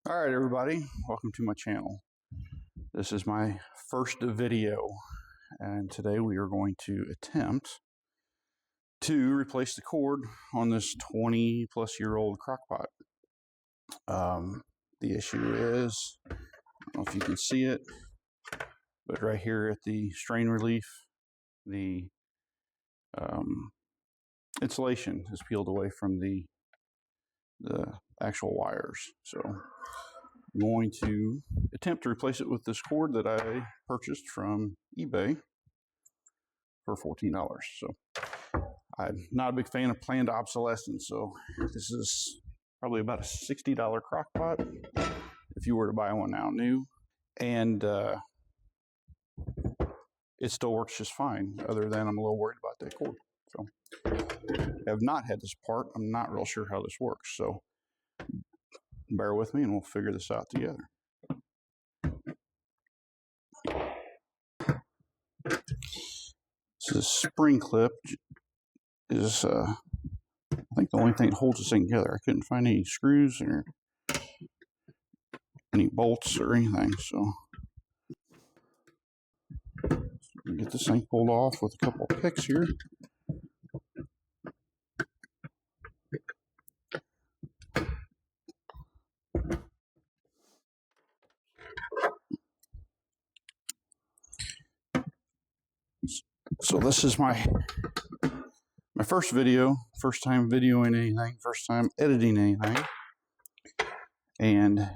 All right, everybody, welcome to my channel. This is my first video, and today we are going to attempt to replace the cord on this 20-plus-year-old crock pot. The issue is, I don't know if you can see it, but right here at the strain relief, the insulation is peeled away from the actual wires. So I'm going to attempt to replace it with this cord that I purchased from eBay for $14. So I'm not a big fan of planned obsolescence, so this is probably about a $60 crock pot if you were to buy one now new. And it still works just fine, other than I'm a little worried about that cord. So I have not had this part. I'm not real sure how this works, so bear with me and we'll figure this out together. So this spring clip is, I think, the only thing that holds this thing together. I couldn't find any screws or any bolts or anything, so get this thing pulled off with a couple of picks here. So this is my first video, first time videoing anything, first time editing anything, and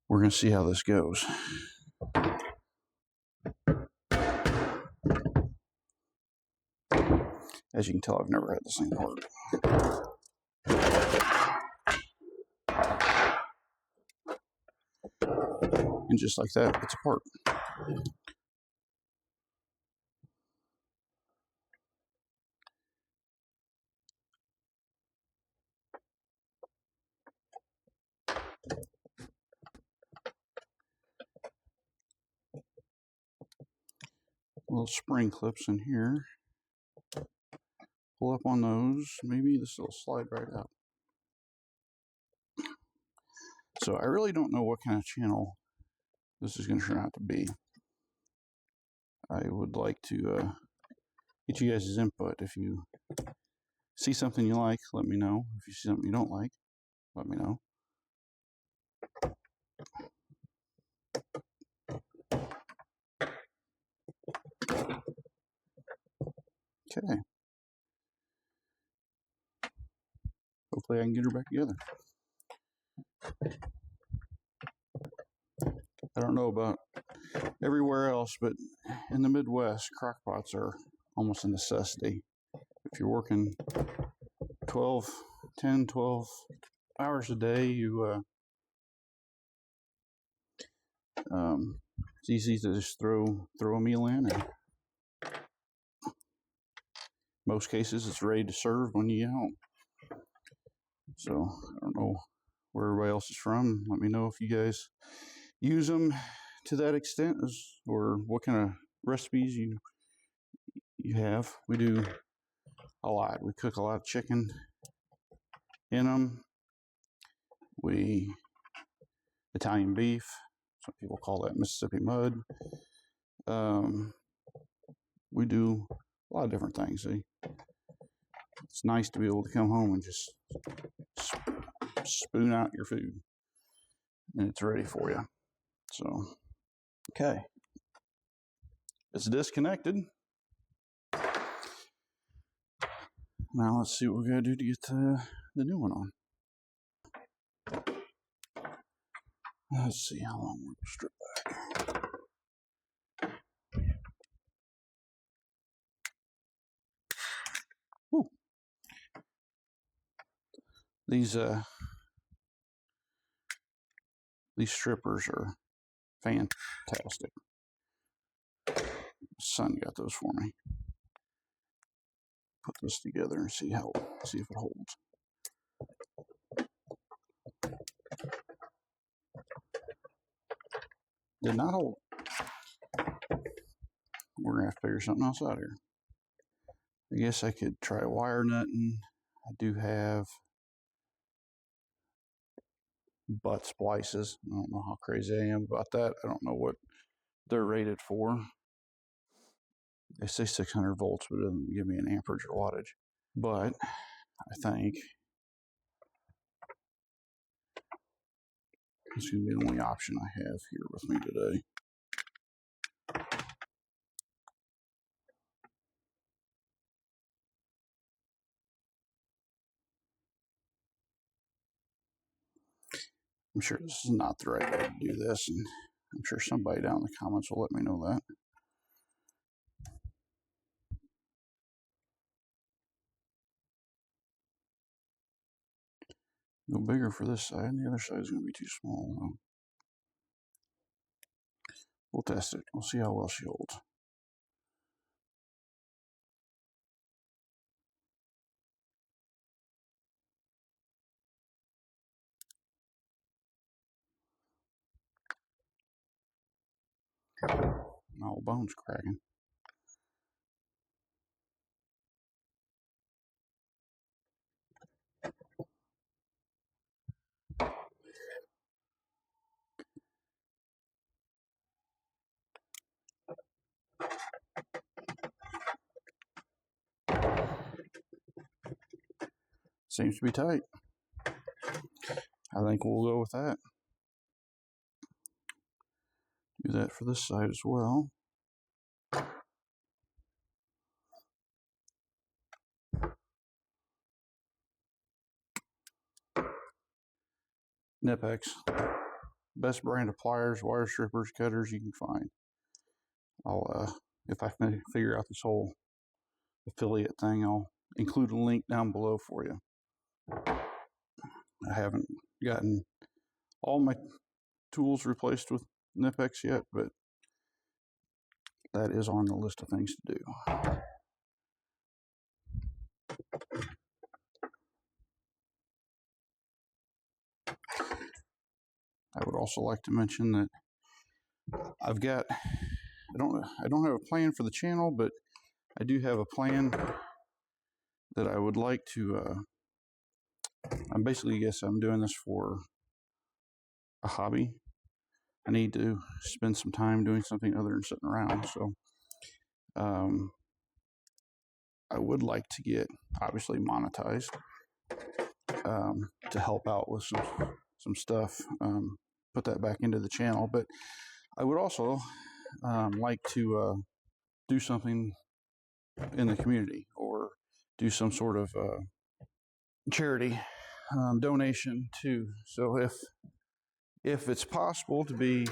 we're going to see how this goes. As you can tell, I've never had this thing work. And just like that, it's apart. Little spring clips in here. Pull up on those. Maybe this will slide right out. So I really don't know what kind of channel this is going to turn out to be. I would like to get you guys' input. If you see something you like, let me know. If you see something you don't like, let me know. Okay. Hopefully I can get her back together. I don't know about everywhere else, but in the Midwest, crock pots are almost a necessity. If you're working 10, 12 hours a day, it's easy to just throw a meal in, and most cases it's ready to serve when you get home. So I don't know where everybody else is from. Let me know if you guys use them to that extent, or what kind of recipes you have. We do a lot. We cook a lot of chicken in them. Italian beef. Some people call that Mississippi mud. We do a lot of different things. See? It's nice to be able to come home and just spoon out your food, and it's ready for you. So, okay. It's disconnected. Now let's see what we gotta do to get the new one on. Let's see how long we'll strip back. Woo. These strippers are fantastic. My son got those for me. Put this together and see if it holds. Did not hold. We're gonna have to figure something else out here. I guess I could try wire nutting. I do have butt splices. I don't know how crazy I am about that. I don't know what they're rated for. They say 600 volts, but it doesn't give me an amperage or wattage. But I think it's going to be the only option I have here with me today. I'm sure this is not the right way to do this, and I'm sure somebody down in the comments will let me know that. Go bigger for this side, and the other side is going to be too small. Though. We'll test it. We'll see how well she holds. My old bone's cracking. Seems to be tight. I think we'll go with that. Do that for this side as well. Nipex. Best brand of pliers, wire strippers, cutters you can find. I'll, if I can figure out this whole affiliate thing, I'll include a link down below for you. I haven't gotten all my tools replaced with Nipex yet, but that is on the list of things to do. I would also like to mention that I don't have a plan for the channel, but I do have a plan that I would like to, I'm doing this for a hobby. I need to spend some time doing something other than sitting around. So, I would like to get obviously monetized, to help out with some stuff, put that back into the channel. But I would also like to do something in the community or do some sort of charity donation too. So if it's possible to be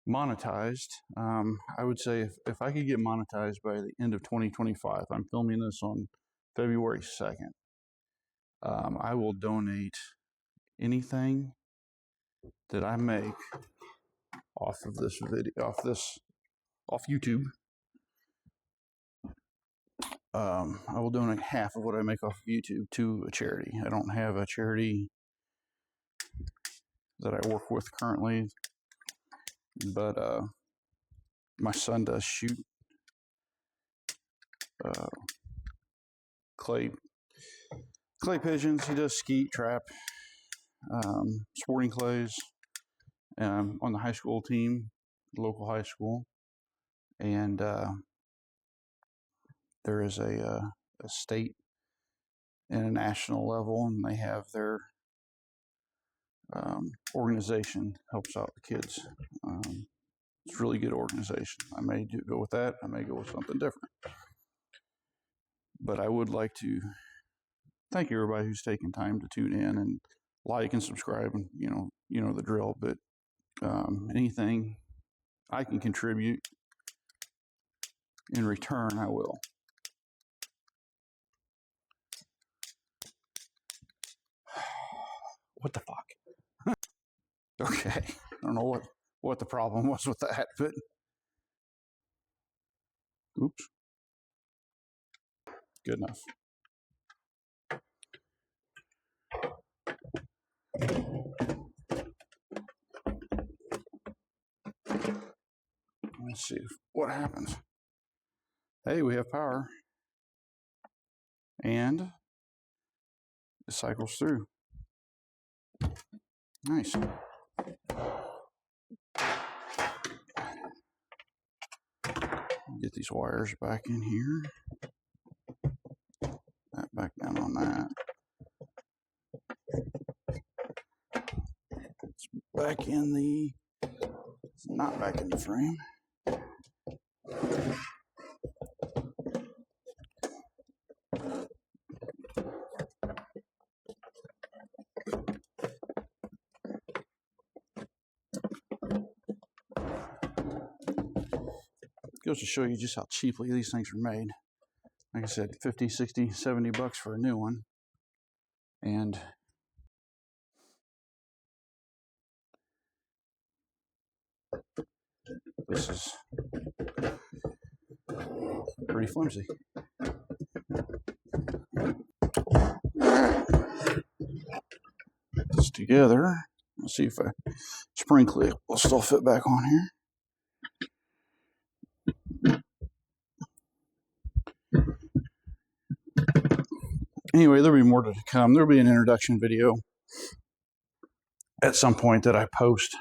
monetized, I would say if I could get monetized by the end of 2025, I'm filming this on February 2nd, I will donate anything that I make off of this video, off YouTube. I will donate half of what I make off of YouTube to a charity. I don't have a charity that I work with currently, but my son does shoot clay pigeons. He does skeet, trap, sporting clays, on the high school team, local high school, and there is a state and a national level, and they have their organization helps out the kids. It's a really good organization. I may go with that. I may go with something different. But I would like to thank everybody who's taken time to tune in and like and subscribe, and you know the drill. But anything I can contribute in return, I will. What the fuck? Okay, I don't know what the problem was with that, but oops, good enough. Let's see what happens. Hey, we have power, and it cycles through. Nice. Get these wires back in here. That back down on that. It's back in the, it's not back in the frame. Goes to show you just how cheaply these things are made. Like I said, 50, 60, 70 bucks for a new one. And this is pretty flimsy. This together. Let's see if a spring clip will still fit back on here. Anyway, there'll be more to come. There'll be an introduction video at some point that I post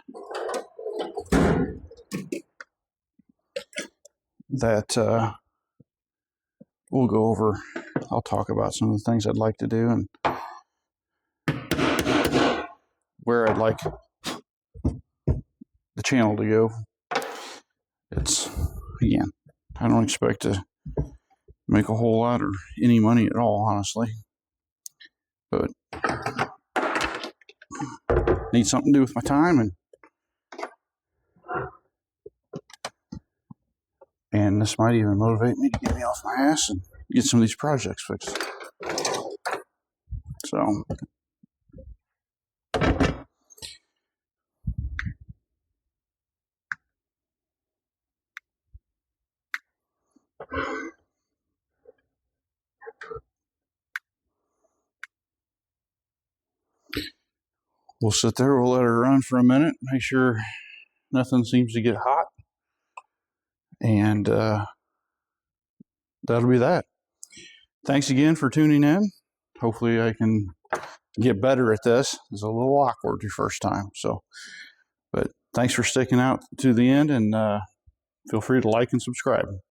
that we'll go over. I'll talk about some of the things I'd like to do and where I'd like the channel to go. It's, again, I don't expect to make a whole lot or any money at all, honestly. But need something to do with my time, and this might even motivate me to get me off my ass and get some of these projects fixed. So we'll sit there, we'll let her run for a minute, make sure nothing seems to get hot, and that'll be that. Thanks again for tuning in. Hopefully I can get better at this. It's a little awkward your first time. So, but thanks for sticking out to the end, and feel free to like and subscribe.